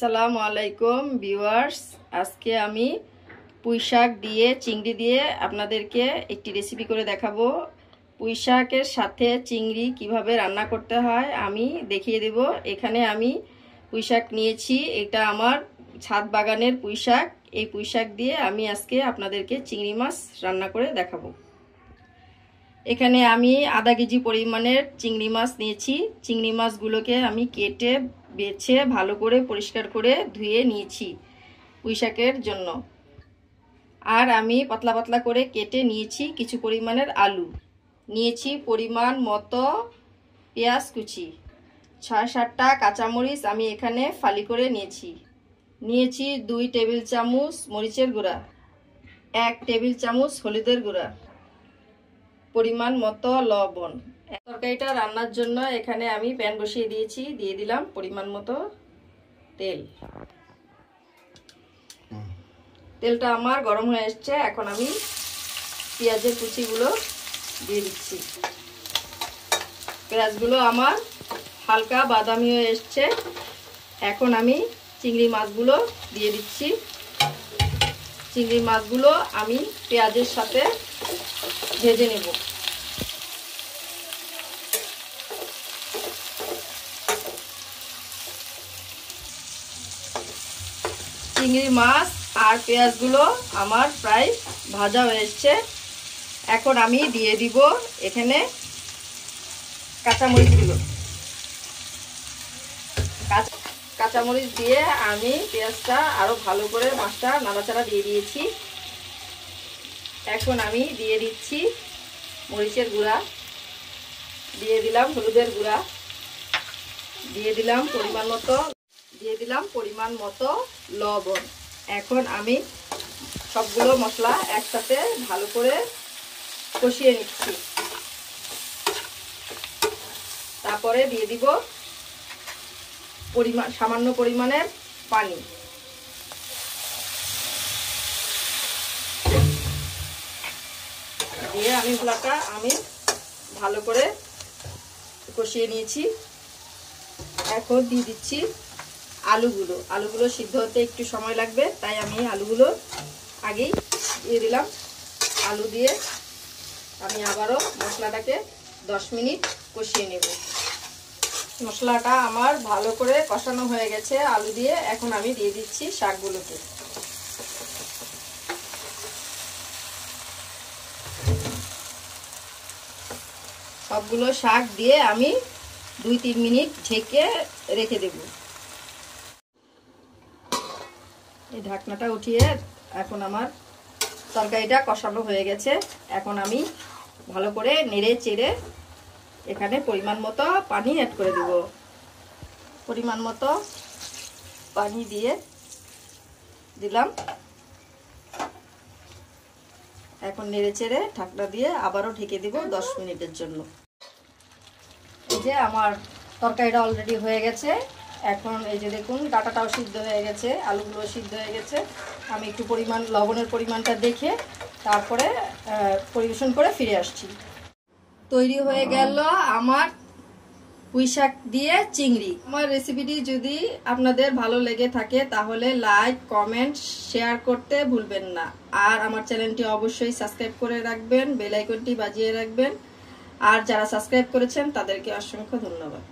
আসসালামু আলাইকুম ভিউয়ার্স, আজকে আমি পুঁইশাক দিয়ে চিংড়ি দিয়ে আপনাদেরকে একটি রেসিপি করে দেখাবো। পুঁইশাকের সাথে চিংড়ি কিভাবে রান্না করতে হয় আমি দেখিয়ে দেব। এখানে আমি পুঁইশাক নিয়েছি, এটা আমার ছাদ বাগানের পুঁইশাক। এই পুঁইশাক দিয়ে আমি আজকে আপনাদেরকে চিংড়ি মাছ রান্না করে দেখাবো। এখানে আমি আধা কেজি পরিমাণের চিংড়ি মাছ নিয়েছি। চিংড়ি মাছগুলোকে আমি কেটে বেছে ভালো করে পরিষ্কার করে ধুয়ে নিয়েছি পুঁইশাকের জন্য। আর আমি পাতলা পাতলা করে কেটে নিয়েছি কিছু পরিমাণের আলু নিয়েছি, পরিমাণ মতো পেঁয়াজ কুচি, 6-7টা কাঁচামরিচ আমি এখানে ফালি করে নিয়েছি 2 টেবিল চামচ মরিচের গুঁড়া, 1 টেবিল চামচ হলুদের গুঁড়া, পরিমাণ মতো লবণ। তরকারিটা রান্নার জন্য এখানে আমি প্যান বসিয়ে দিয়েছি, দিয়ে দিলাম পরিমাণ মতো তেল। তেলটা আমার গরম হয়ে এসছে, এখন আমি পেঁয়াজের কুচিগুলো দিয়ে দিচ্ছি। পেঁয়াজগুলো আমার হালকা বাদামি হয়ে এসছে, এখন আমি চিংড়ি মাছগুলো দিয়ে দিচ্ছি। চিংড়ি মাছগুলো আমি পেঁয়াজের সাথে ভেজে নেব। চিংড়ি মাছ আর পেঁয়াজগুলো আমার প্রায় ভাজা হয়ে এসছে, এখন আমি দিয়ে দিব এখানে কাঁচামরিচগুলো। কাঁচামরিচ দিয়ে আমি পেঁয়াজটা আরো ভালো করে মাছটা নাড়াচাড়া দিয়ে দিয়েছি। এখন আমি দিয়ে দিচ্ছি মরিচের গুঁড়া, দিয়ে দিলাম হলুদের গুঁড়া, দিয়ে দিলাম পরিমাণ মতো লবণ। এখন আমি সবগুলো মশলা একসাথে ভালো করে কষিয়ে নিচ্ছি। তারপরে দিয়ে দিব সামান্য পরিমাণের পানি। দিয়ে মশলাটা আমি ভালো করে কষিয়ে নিয়েছি। এখন দিয়ে দিচ্ছি আলুগুলো সিদ্ধ হতে একটু সময় লাগবে, তাই আমি আলুগুলো আগেই দিয়ে দিলাম। আলু দিয়ে আমি আবারও মশলাটাকে 10 মিনিট কষিয়ে নেব। মশলাটা আমার ভালো করে কষানো হয়ে গেছে আলু দিয়ে, এখন আমি দিয়ে দিচ্ছি শাকগুলোকে। সবগুলো শাক দিয়ে আমি 2-3 মিনিট ঢেকে রেখে দেব। এই ঢাকনাটা উঠিয়ে এখন আমার তরকারিটা কষানো হয়ে গেছে। এখন আমি ভালো করে নেড়ে চেড়ে এখানে পরিমাণ মতো পানি অ্যাড করে দেব। পরিমাণ মতো পানি দিয়ে দিলাম। এখন নেড়ে চেড়ে ঢাকনা দিয়ে আবারও ঢেকে দেব 10 মিনিটের জন্য। এই যে আমার তরকারিটা অলরেডি হয়ে গেছে। এখন এই যে দেখুন ডাটাটাও সিদ্ধ হয়ে গেছে, আলুগুলো সিদ্ধ হয়ে গেছে। আমি একটু লবণের পরিমাণটা দেখে তারপরে পরিবেশন করে ফিরে আসছি। তৈরি হয়ে গেল আমার পুঁইশাক দিয়ে চিংড়ি। আমার রেসিপিটি যদি আপনাদের ভালো লেগে থাকে তাহলে লাইক, কমেন্ট, শেয়ার করতে ভুলবেন না। আর আমার চ্যানেলটি অবশ্যই সাবস্ক্রাইব করে রাখবেন, বেল আইকনটি বাজিয়ে রাখবেন। আর যারা সাবস্ক্রাইব করেছেন তাদেরকে অসংখ্য ধন্যবাদ।